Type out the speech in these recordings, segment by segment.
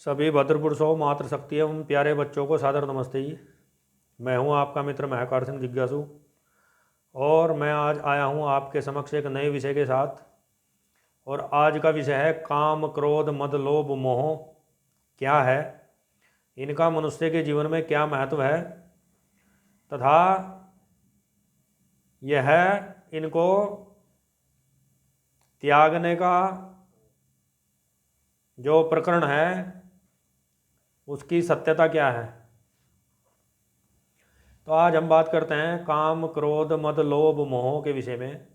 सभी भद्र पुरुषों, मातृशक्ति एवं प्यारे बच्चों को सादर नमस्ते जी। मैं हूं आपका मित्र महकार सिंह जिज्ञासु और मैं आज आया हूं आपके समक्ष एक नए विषय के साथ। और आज का विषय है काम, क्रोध, मद, लोभ, मोह क्या है, इनका मनुष्य के जीवन में क्या महत्व है तथा यह इनको त्यागने का जो प्रकरण है उसकी सत्यता क्या है। तो आज हम बात करते हैं काम, क्रोध, मद, लोभ, मोह के विषय में।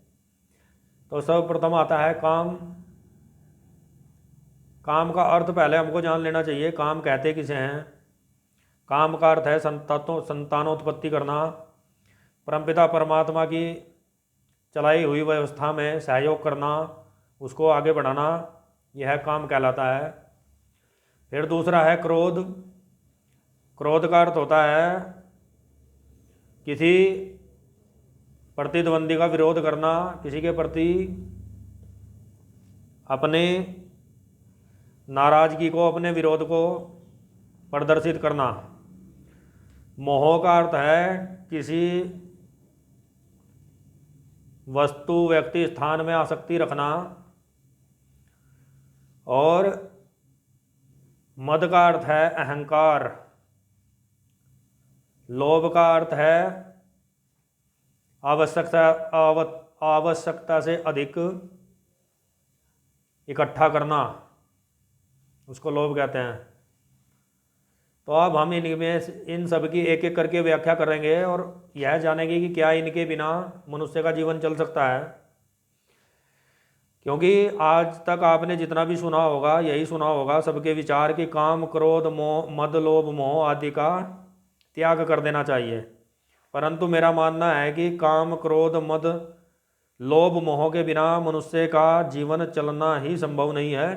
तो सर्वप्रथम आता है काम। काम का अर्थ पहले हमको जान लेना चाहिए, काम कहते किसे हैं। काम का अर्थ है संतानोत्पत्ति करना, परमपिता परमात्मा की चलाई हुई व्यवस्था में सहयोग करना, उसको आगे बढ़ाना, यह काम कहलाता है। फिर दूसरा है क्रोध। क्रोध का अर्थ होता है किसी प्रतिद्वंदी का विरोध करना, किसी के प्रति अपने नाराजगी को, अपने विरोध को प्रदर्शित करना। मोह का अर्थ है किसी वस्तु, व्यक्ति, स्थान में आसक्ति रखना। और मद का अर्थ है अहंकार। लोभ का अर्थ है आवश्यकता से अधिक इकट्ठा करना, उसको लोभ कहते हैं। तो अब हम इनमें इन सब की एक एक करके व्याख्या करेंगे और यह जानेंगे कि क्या इनके बिना मनुष्य का जीवन चल सकता है। क्योंकि आज तक आपने जितना भी सुना होगा, यही सुना होगा सबके विचार कि काम, क्रोध, मोह, मद, लोभ, मोह आदि का त्याग कर देना चाहिए। परंतु मेरा मानना है कि काम, क्रोध, मद, लोभ, मोह के बिना मनुष्य का जीवन चलना ही संभव नहीं है।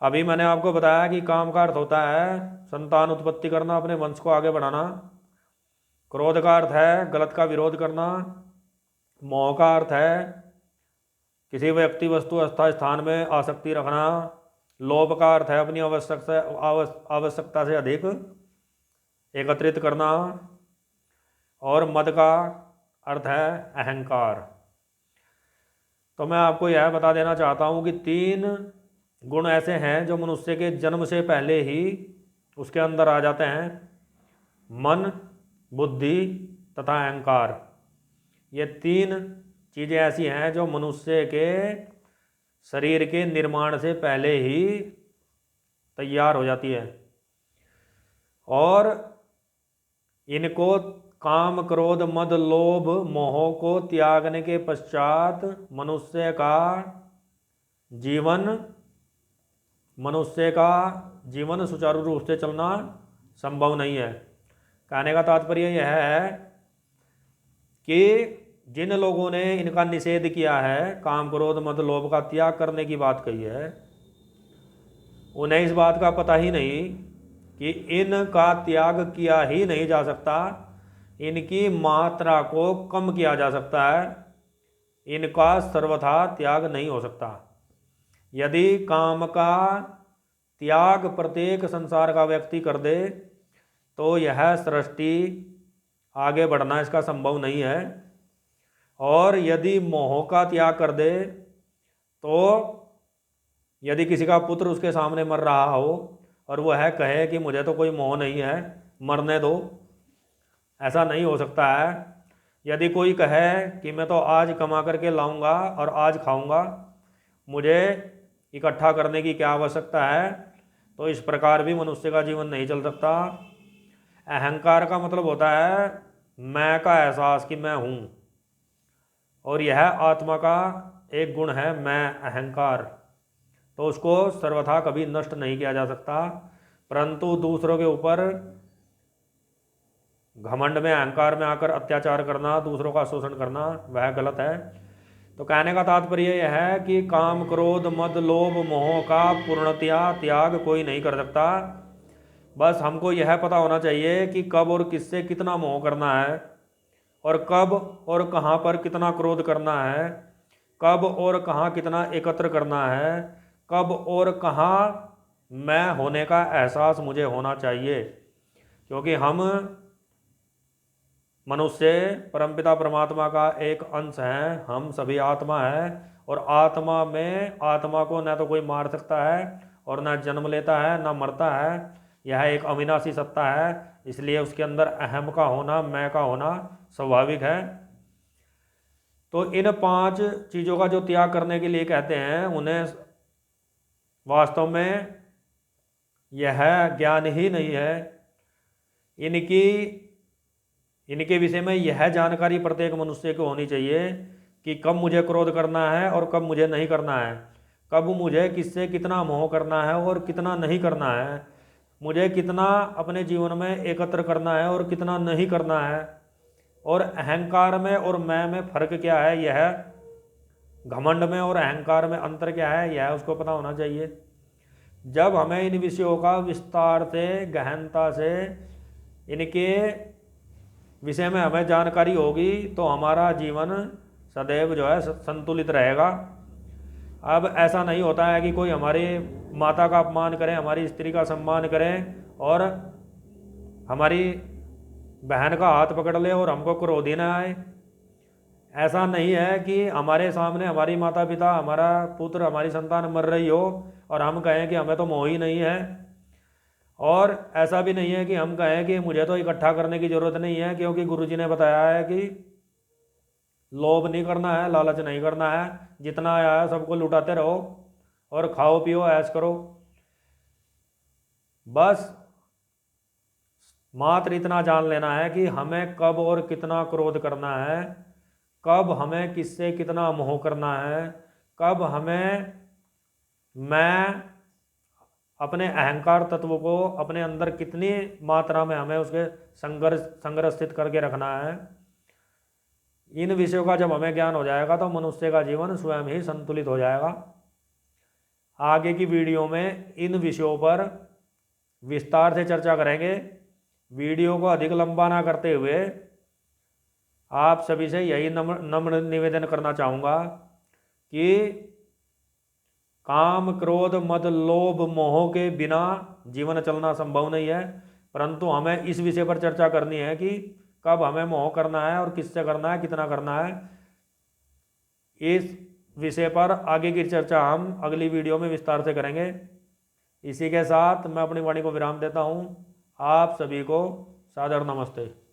अभी मैंने आपको बताया कि काम का अर्थ होता है संतान उत्पत्ति करना, अपने वंश को आगे बढ़ाना। क्रोध का अर्थ है गलत का विरोध करना। मोह का अर्थ है किसी व्यक्ति, वस्तु, अवस्था, स्थान में आसक्ति रखना। लोभ का अर्थ है अपनी आवश्यकता से अधिक एकत्रित करना। और मद का अर्थ है अहंकार। तो मैं आपको यह बता देना चाहता हूँ कि 3 गुण ऐसे हैं जो मनुष्य के जन्म से पहले ही उसके अंदर आ जाते हैं: मन, बुद्धि तथा अहंकार। ये 3 चीज़ें ऐसी हैं जो मनुष्य के शरीर के निर्माण से पहले ही तैयार हो जाती है। और इनको काम, क्रोध, मद, लोभ, मोह को त्यागने के पश्चात मनुष्य का जीवन सुचारू रूप से चलना संभव नहीं है। कहने का तात्पर्य यह है कि जिन लोगों ने इनका निषेध किया है, काम, क्रोध, मद, लोभ का त्याग करने की बात कही है, उन्हें इस बात का पता ही नहीं कि इनका त्याग किया ही नहीं जा सकता, इनकी मात्रा को कम किया जा सकता है, इनका सर्वथा त्याग नहीं हो सकता। यदि काम का त्याग प्रत्येक संसार का व्यक्ति कर दे तो यह सृष्टि आगे बढ़ना इसका संभव नहीं है। और यदि मोह का त्याग कर दे तो यदि किसी का पुत्र उसके सामने मर रहा हो और वह कहे कि मुझे तो कोई मोह नहीं है, मरने दो, ऐसा नहीं हो सकता है। यदि कोई कहे कि मैं तो आज कमा करके लाऊंगा और आज खाऊंगा, मुझे इकट्ठा करने की क्या आवश्यकता है, तो इस प्रकार भी मनुष्य का जीवन नहीं चल सकता। अहंकार का मतलब होता है मैं का एहसास कि मैं हूँ, और यह आत्मा का एक गुण है मैं, अहंकार। तो उसको सर्वथा कभी नष्ट नहीं किया जा सकता। परंतु दूसरों के ऊपर घमंड में, अहंकार में आकर अत्याचार करना, दूसरों का शोषण करना, वह गलत है। तो कहने का तात्पर्य यह है कि काम, क्रोध, मद, लोभ, मोह का पूर्णतया त्याग कोई नहीं कर सकता। बस हमको यह पता होना चाहिए कि कब और किससे कितना मोह करना है, और कब और कहाँ पर कितना क्रोध करना है, कब और कहाँ कितना एकत्र करना है, कब और कहाँ मैं होने का एहसास मुझे होना चाहिए, क्योंकि हम मनुष्य परमपिता परमात्मा का एक अंश हैं, हम सभी आत्मा है। और आत्मा में आत्मा को न तो कोई मार सकता है और न जन्म लेता है न मरता है। यह एक अविनाशी सत्ता है, इसलिए उसके अंदर अहम का होना, मैं का होना स्वाभाविक है। तो इन 5 चीज़ों का जो त्याग करने के लिए कहते हैं, उन्हें वास्तव में यह ज्ञान ही नहीं है। इनके विषय में यह जानकारी प्रत्येक मनुष्य को होनी चाहिए कि कब मुझे क्रोध करना है और कब मुझे नहीं करना है, कब मुझे किससे कितना मोह करना है और कितना नहीं करना है, मुझे कितना अपने जीवन में एकत्र करना है और कितना नहीं करना है, और अहंकार में और मैं में फर्क क्या है, यह घमंड में और अहंकार में अंतर क्या है, यह उसको पता होना चाहिए। जब हमें इन विषयों का विस्तार से, गहनता से इनके विषय में हमें जानकारी होगी तो हमारा जीवन सदैव जो है संतुलित रहेगा। अब ऐसा नहीं होता है कि कोई हमारी माता का अपमान करे, हमारी स्त्री का सम्मान करे और हमारी बहन का हाथ पकड़ ले और हमको क्रोध ही ना आए। ऐसा नहीं है कि हमारे सामने हमारी माता पिता, हमारा पुत्र, हमारी संतान मर रही हो और हम कहें कि हमें तो मोह ही नहीं है। और ऐसा भी नहीं है कि हम कहें कि मुझे तो इकट्ठा करने की ज़रूरत नहीं है, क्योंकि गुरुजी ने बताया है कि लोभ नहीं करना है, लालच नहीं करना है, जितना आया है सबको लुटाते रहो और खाओ पियो ऐश करो। बस मात्र इतना जान लेना है कि हमें कब और कितना क्रोध करना है, कब हमें किससे कितना मोह करना है, कब हमें मैं अपने अहंकार तत्व को अपने अंदर कितनी मात्रा में हमें उसके संग्रहित करके रखना है। इन विषयों का जब हमें ज्ञान हो जाएगा तो मनुष्य का जीवन स्वयं ही संतुलित हो जाएगा। आगे की वीडियो में इन विषयों पर विस्तार से चर्चा करेंगे। वीडियो को अधिक लंबा ना करते हुए आप सभी से यही नम्र निवेदन करना चाहूँगा कि काम, क्रोध, मद, लोभ, मोह के बिना जीवन चलना संभव नहीं है। परंतु हमें इस विषय पर चर्चा करनी है कि कब हमें मोह करना है और किससे करना है, कितना करना है। इस विषय पर आगे की चर्चा हम अगली वीडियो में विस्तार से करेंगे। इसी के साथ मैं अपनी वाणी को विराम देता हूँ। आप सभी को सादर नमस्ते।